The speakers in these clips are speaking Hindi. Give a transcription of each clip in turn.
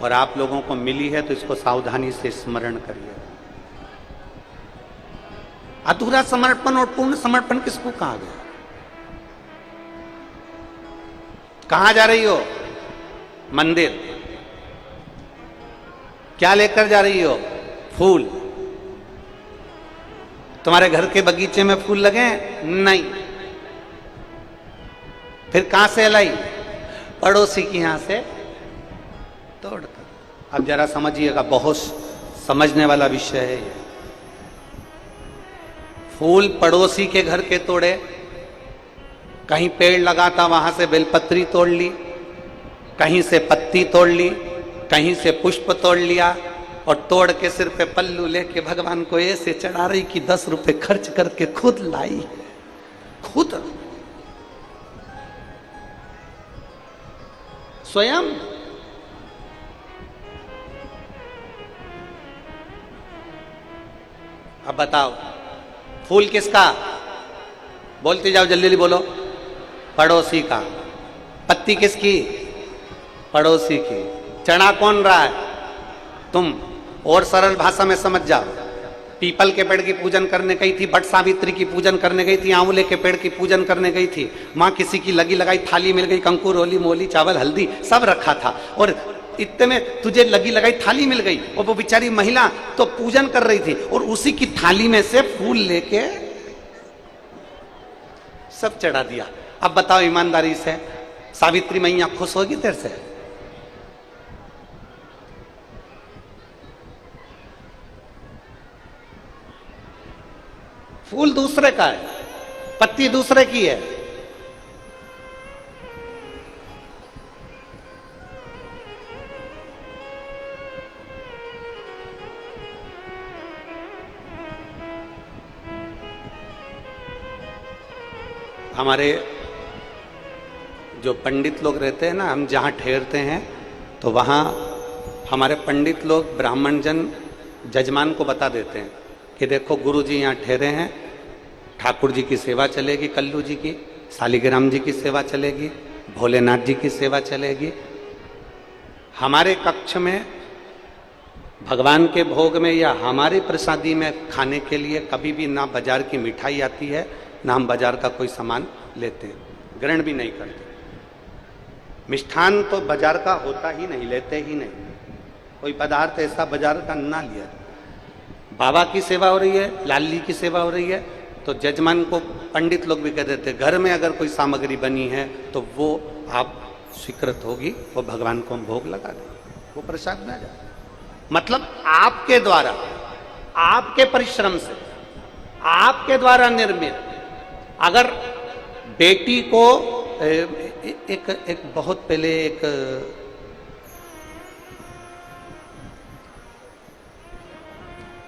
और आप लोगों को मिली है तो इसको सावधानी से स्मरण करिए। अधूरा समर्पण और पूर्ण समर्पण किसको कहा गया? कहां जा रही हो? मंदिर। क्या लेकर जा रही हो? फूल। तुम्हारे घर के बगीचे में फूल लगे हैं? नहीं। फिर कहां से लाई? पड़ोसी की यहां से तोड़कर। अब जरा समझिएगा, बहुत समझने वाला विषय है ये। फूल पड़ोसी के घर के तोड़े, कहीं पेड़ लगा था वहां से बेलपत्री तोड़ ली, कहीं से पत्ती तोड़ ली, कहीं से पुष्प तोड़ लिया, और तोड़ के सिर पे पल्लू लेके भगवान को ऐसे चढ़ा रही कि 10 रुपए खर्च करके खुद लाई। खुद स्वयं। अब बताओ, फूल किसका? बोलते जाओ, जल्दी जल्दी बोलो। पड़ोसी का। पत्ती किसकी? पड़ोसी की। चढ़ा कौन रहा है? तुम। और सरल भाषा में समझ जाओ, पीपल के पेड़ की पूजन करने गई थी, बट सावित्री की पूजन करने गई थी, आंवले के पेड़ की पूजन करने गई थी, माँ किसी की लगी लगाई थाली मिल गई, कंकुर, होली, मोली, चावल, हल्दी सब रखा था, और इतने में तुझे लगी लगाई थाली मिल गई, और वो बेचारी महिला तो पूजन कर रही थी, और उसी की थाली में से फूल लेके सब चढ़ा दिया। अब बताओ ईमानदारी से, सावित्री मैया खुश होगी तेरे से? फूल दूसरे का है, पत्ती दूसरे की है। हमारे जो पंडित लोग रहते हैं ना, हम जहाँ ठहरते हैं तो वहाँ हमारे पंडित लोग ब्राह्मण जन जजमान को बता देते हैं कि देखो गुरु जी यहाँ ठहरे हैं, ठाकुर जी की सेवा चलेगी, कल्लू जी की, शालिग्राम जी की सेवा चलेगी, भोलेनाथ जी की सेवा चलेगी। हमारे कक्ष में भगवान के भोग में या हमारे प्रसादी में खाने के लिए कभी भी ना बाजार की मिठाई आती है, ना हम बाजार का कोई सामान लेते हैं, ग्रहण भी नहीं करते। मिष्ठान तो बाजार का होता ही नहीं, लेते ही नहीं, कोई पदार्थ ऐसा बाजार का ना लिया। बाबा की सेवा हो रही है, लाली की सेवा हो रही है, तो जजमान को पंडित लोग भी कह देते हैं घर में अगर कोई सामग्री बनी है तो वो आप स्वीकृत होगी, वो भगवान को हम भोग लगा देंगे, वो प्रसाद में आ जाए। मतलब आपके द्वारा, आपके परिश्रम से, आपके द्वारा निर्मित। अगर बेटी को एक बहुत पहले एक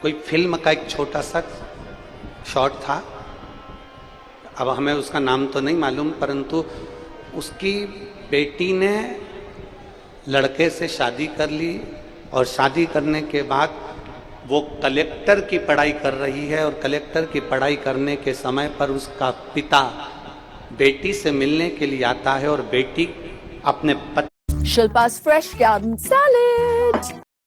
कोई फिल्म का एक छोटा सा शॉट था, अब हमें उसका नाम तो नहीं मालूम, परंतु उसकी बेटी ने लड़के से शादी कर ली, और शादी करने के बाद वो कलेक्टर की पढ़ाई कर रही है, और कलेक्टर की पढ़ाई करने के समय पर उसका पिता बेटी से मिलने के लिए आता है, और बेटी अपने Shilpa's Fresh Garden Salad.